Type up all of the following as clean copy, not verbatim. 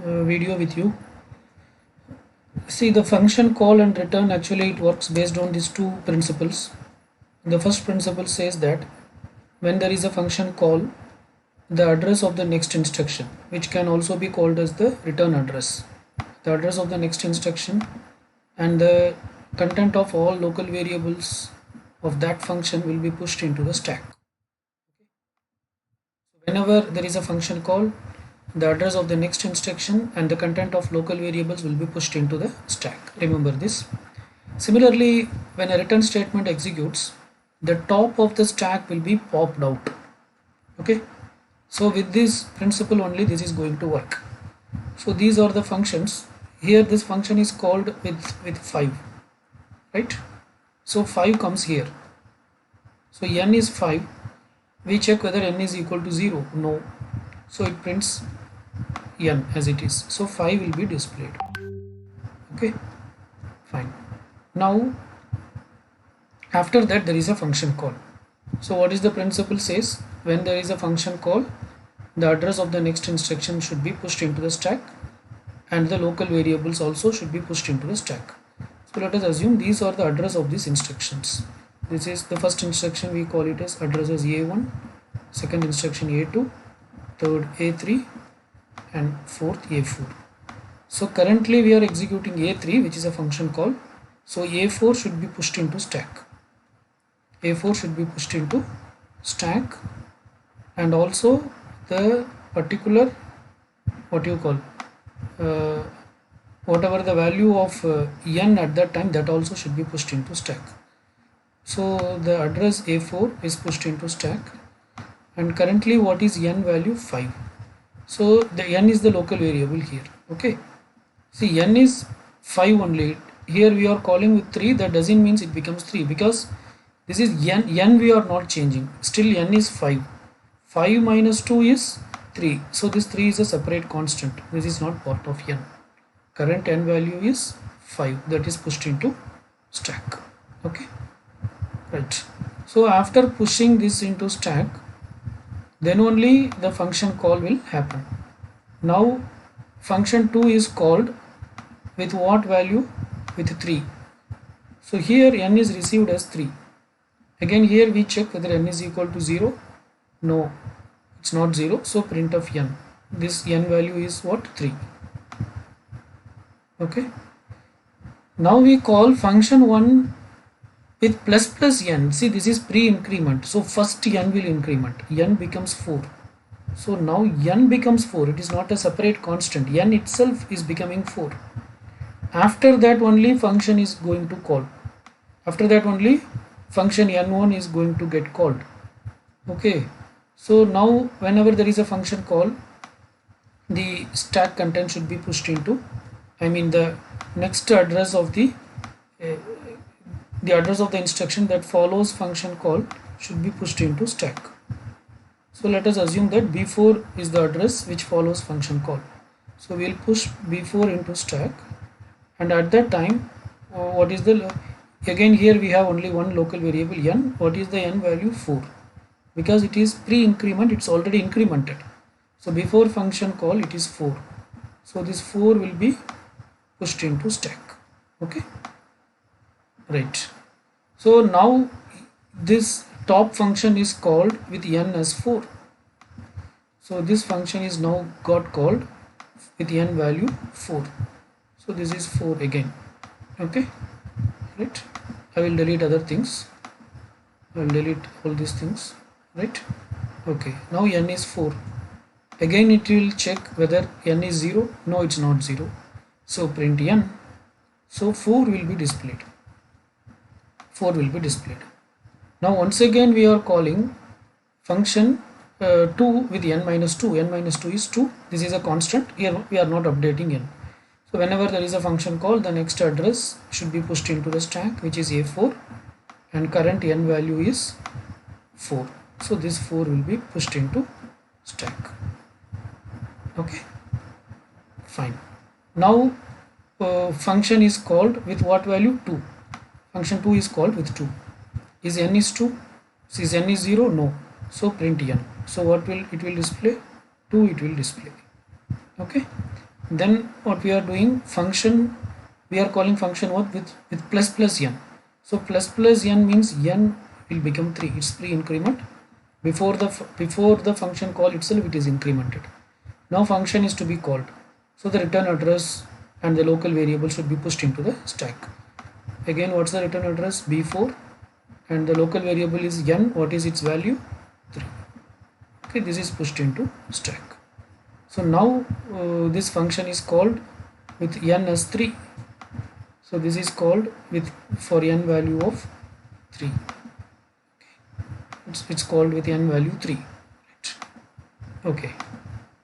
video with you. See, the function call and return, actually it works based on these two principles. The first principle says that when there is a function call, the address of the next instruction, which can also be called as the return address, the address of the next instruction and the content of all local variables of that function will be pushed into the stack. Whenever there is a function call, the address of the next instruction and the content of local variables will be pushed into the stack. Remember this. Similarly, when a return statement executes, the top of the stack will be popped out. Okay, so with this principle only this is going to work. So these are the functions. Here this function is called with 5, right? So 5 comes here. So n is 5. We check whether n is equal to 0. No. So it prints n as it is. So 5 will be displayed. Okay, fine. Now after that there is a function call. So what is the principle says? When there is a function call, the address of the next instruction should be pushed into the stack and the local variables also should be pushed into the stack. So let us assume these are the address of these instructions. This is the first instruction, we call it as address as A1, second instruction A2, third A3 and fourth A4. So currently we are executing A3, which is a function call. So A4 should be pushed into stack. A4 should be pushed into stack, and also the particular whatever the value of n at that time, that also should be pushed into stack. So the address A4 is pushed into stack, and currently what is n value? 5. So the n is the local variable here. Okay, see, n is 5 only. Here we are calling with 3. That doesn't mean it becomes 3, because this is n we are not changing. Still n is 5. 5 minus 2 is 3. So this 3 is a separate constant. This is not part of n. Current n value is 5. That is pushed into stack. Okay, right. So after pushing this into stack, then only the function call will happen. Now function 2 is called with what value? With 3. So here n is received as 3. Again here we check whether n is equal to 0. No, it's not 0. So print of n. This n value is what? 3. Okay. Now we call function 1 with plus n. See, this is pre-increment. So first n will increment. N becomes 4. So now n becomes 4. It is not a separate constant. N itself is becoming 4. After that only function is going to call. After that only function n1 is going to get called. Okay, so now whenever there is a function call, the stack content should be pushed into, the next address of the address of the instruction that follows function call should be pushed into stack. So let us assume that B4 is the address which follows function call. So we will push B4 into stack, and at that time what is the, again here we have only one local variable n. What is the n value? 4, because it is pre-increment, it's already incremented. So before function call it is 4. So this 4 will be pushed into stack. Okay, right. So now this top function is called with n as 4. So this function is now got called with n value 4. So this is 4 again. Okay, right. I will delete other things. I will delete all these things, right? Okay, now n is 4. Again it will check whether n is 0. No, it's not 0. So print n. So 4 will be displayed. 4 will be displayed. Now once again we are calling function 2 with n minus 2. N minus 2 is 2. This is a constant. Here we are not updating n. So whenever there is a function call, the next address should be pushed into the stack, which is A4, and current n value is 4. So this 4 will be pushed into stack. Okay, fine. Now function is called with what value? 2. Function 2 is called with 2. Is n is 2? Is n is 0? No. So print n. So what will it will display? 2 it will display. Okay, then what we are doing, function, we are calling function what, with plus plus n. So plus n means n will become 3. It's pre-increment. Before the function call itself, it is incremented. Now function is to be called, so the return address and the local variable should be pushed into the stack. Again, what's the return address? B4, and the local variable is n. What is its value? 3. Okay, this is pushed into stack. So now this function is called with n as 3. So this is called with for n value of 3. It's called with n value 3. Right. Okay.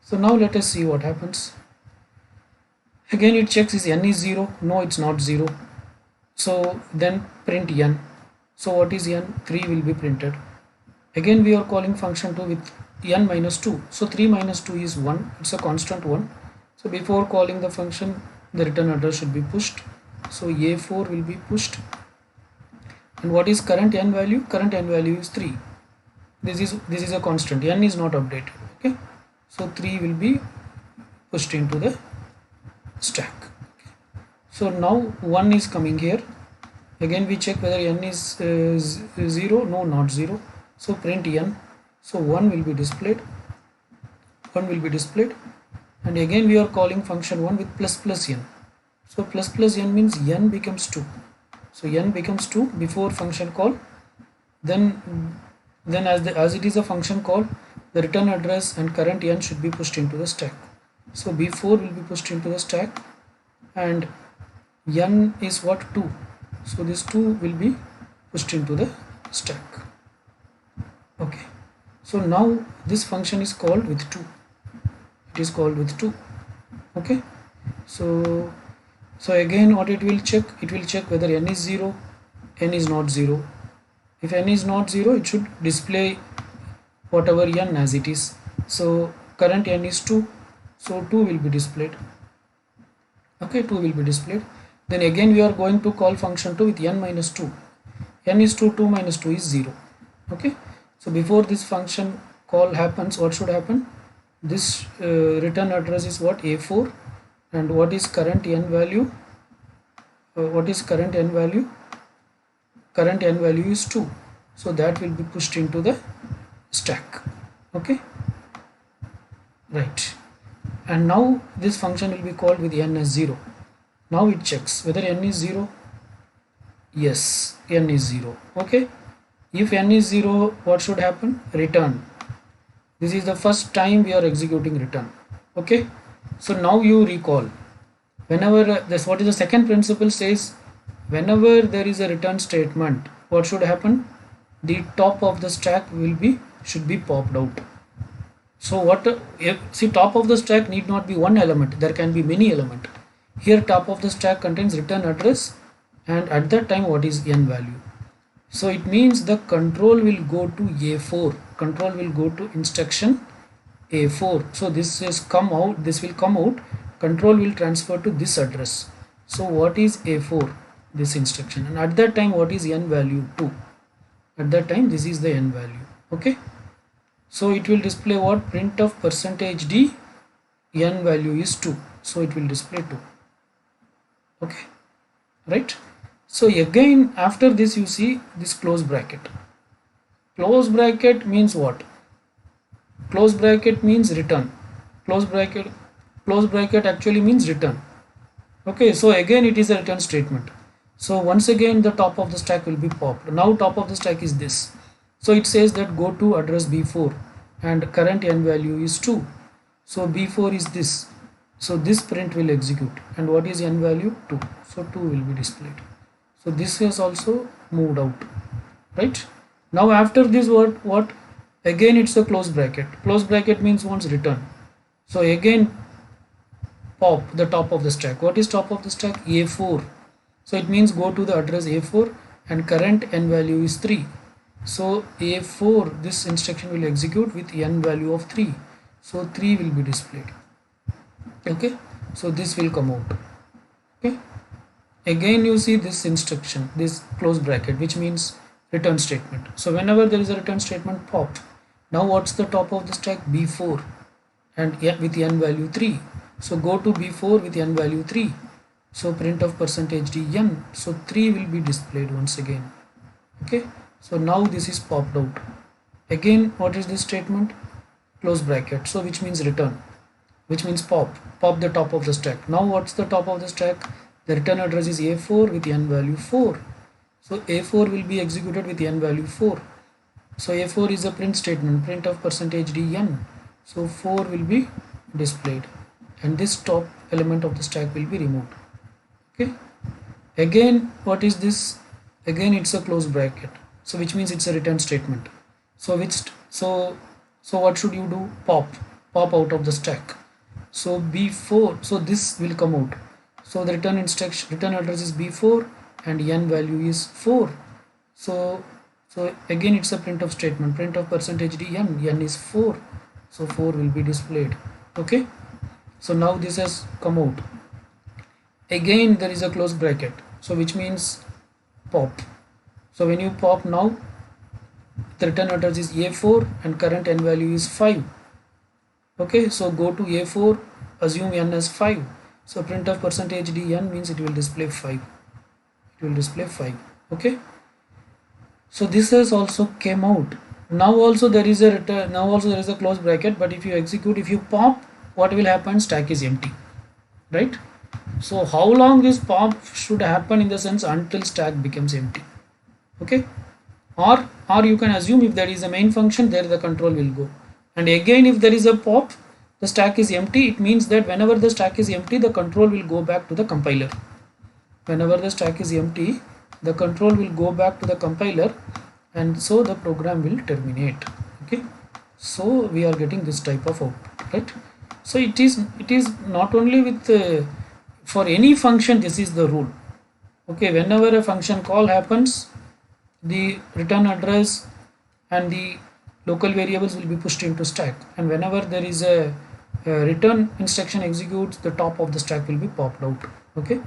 So now let us see what happens. Again it checks is n is 0. No, it's not 0. So then print n. So what is n? 3 will be printed. Again we are calling function 2 with n minus 2. So 3 minus 2 is 1. It's a constant 1. So before calling the function, the return address should be pushed. So A4 will be pushed. And what is current n value? Current n value is 3. This is a constant. N is not updated. Okay. So 3 will be pushed into the stack. Okay. So now 1 is coming here. Again we check whether n is 0. No, not 0. So print n. So 1 will be displayed. 1 will be displayed. And again we are calling function 1 with plus plus n. So plus plus n means n becomes 2. So n becomes 2 before function call. Then as it is a function call, the return address and current n should be pushed into the stack. So B4 will be pushed into the stack, and n is what, 2. So this 2 will be pushed into the stack. Okay. So now this function is called with 2. It is called with 2. Okay. So again what it will check? It will check whether n is 0, n is not 0. If n is not 0, it should display whatever n as it is. So current n is 2, so 2 will be displayed. Okay, 2 will be displayed. Then again we are going to call function 2 with n minus 2. N is 2, 2 minus 2 is 0. Okay, so before this function call happens, what should happen? This return address is what? A4. And what is current n value? What is current n value? Current n value is 2. So that will be pushed into the stack. Okay. Right. And now this function will be called with n as 0. Now it checks whether n is 0. Yes, n is 0. Okay. If n is 0, what should happen? Return. This is the first time we are executing return. Okay. So now you recall, whenever this, what is the second principle says, whenever there is a return statement, what should happen? The top of the stack should be popped out. So see, top of the stack need not be one element, there can be many elements. Here top of the stack contains return address, and at that time what is n value. So it means the control will go to A4, control will go to instruction A4. So this will come out, control will transfer to this address. So what is A4? This instruction, and at that time what is n value? 2. At that time this is the n value. Okay. So it will display what? Print of %d, n value is 2. So it will display 2. Okay. Right. So again after this you see this close bracket. Close bracket means what? Close bracket means return. Close bracket actually means return. Okay, so again it is a return statement. So once again the top of the stack will be popped. Now top of the stack is this. So it says that go to address B4 and current n value is 2. So B4 is this. So this print will execute, and what is n value? 2. So 2 will be displayed. So this is also moved out, right? Now after this what? Again it's a close bracket. Close bracket means once return. So again pop the top of the stack. What is top of the stack? A4. So it means go to the address A4 and current n value is 3. So A4, this instruction will execute with n value of 3. So 3 will be displayed. Okay, so this will come out. Okay, again you see this instruction, this close bracket, which means return statement. So whenever there is a return statement, pop. Now what's the top of the stack? B4 and with n value 3. So go to B4 with n value 3. So print of percentage d n. So 3 will be displayed once again. Okay, so now this is popped out. Again, what is this statement? Close bracket. So which means return, which means pop the top of the stack. Now what's the top of the stack? The return address is A4 with n value 4. So A4 will be executed with n value 4. So A4 is a print statement, print of percentage dn. So 4 will be displayed and this top element of the stack will be removed. Okay, again what is this? Again it's a close bracket, so which means it's a return statement. So so what should you do? Pop out of the stack. So B4, so this will come out. So the return instruction, return address is B4 and n value is 4. So again it's a printf statement, print of percentage d n is 4. So 4 will be displayed. Okay, so now this has come out. Again there is a close bracket, so which means pop. So when you pop now, the return address is A4 and current n value is 5. Okay, so go to A4, assume n as 5. So print of percentage dn means it will display 5. It will display 5. Okay, so this has also came out. Now also there is a return, now also there is a close bracket, but if you execute, if you pop, what will happen? Stack is empty, right? So how long this pop should happen, in the sense until stack becomes empty. Okay, or you can assume if there is a main function, there the control will go, and again if there is a pop, the stack is empty. It means that whenever the stack is empty, the control will go back to the compiler. Whenever the stack is empty, the control will go back to the compiler, and so the program will terminate. Okay, so we are getting this type of output, right? So it is not only with for any function, this is the rule. Okay, whenever a function call happens, the return address and the local variables will be pushed into stack, and whenever there is a return instruction executes, the top of the stack will be popped out. Okay,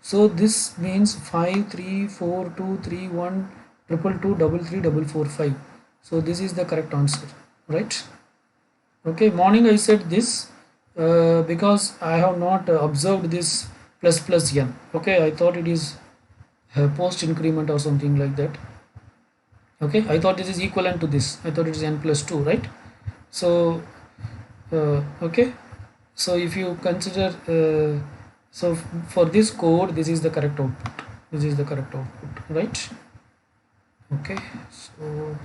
so this means 5 3 4 2 3 1 2 2 2 3 3 4 4 5. So this is the correct answer, right? Okay, morning I said this because I have not observed this plus plus n. Okay, I thought it is post increment or something like that. Okay, I thought this is equivalent to this. I thought it is n plus 2, right? So okay, so if you consider so for this code, this is the correct output, this is the correct output, right? Okay, so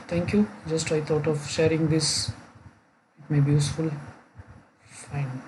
thank you. Just I thought of sharing this, it may be useful. Fine.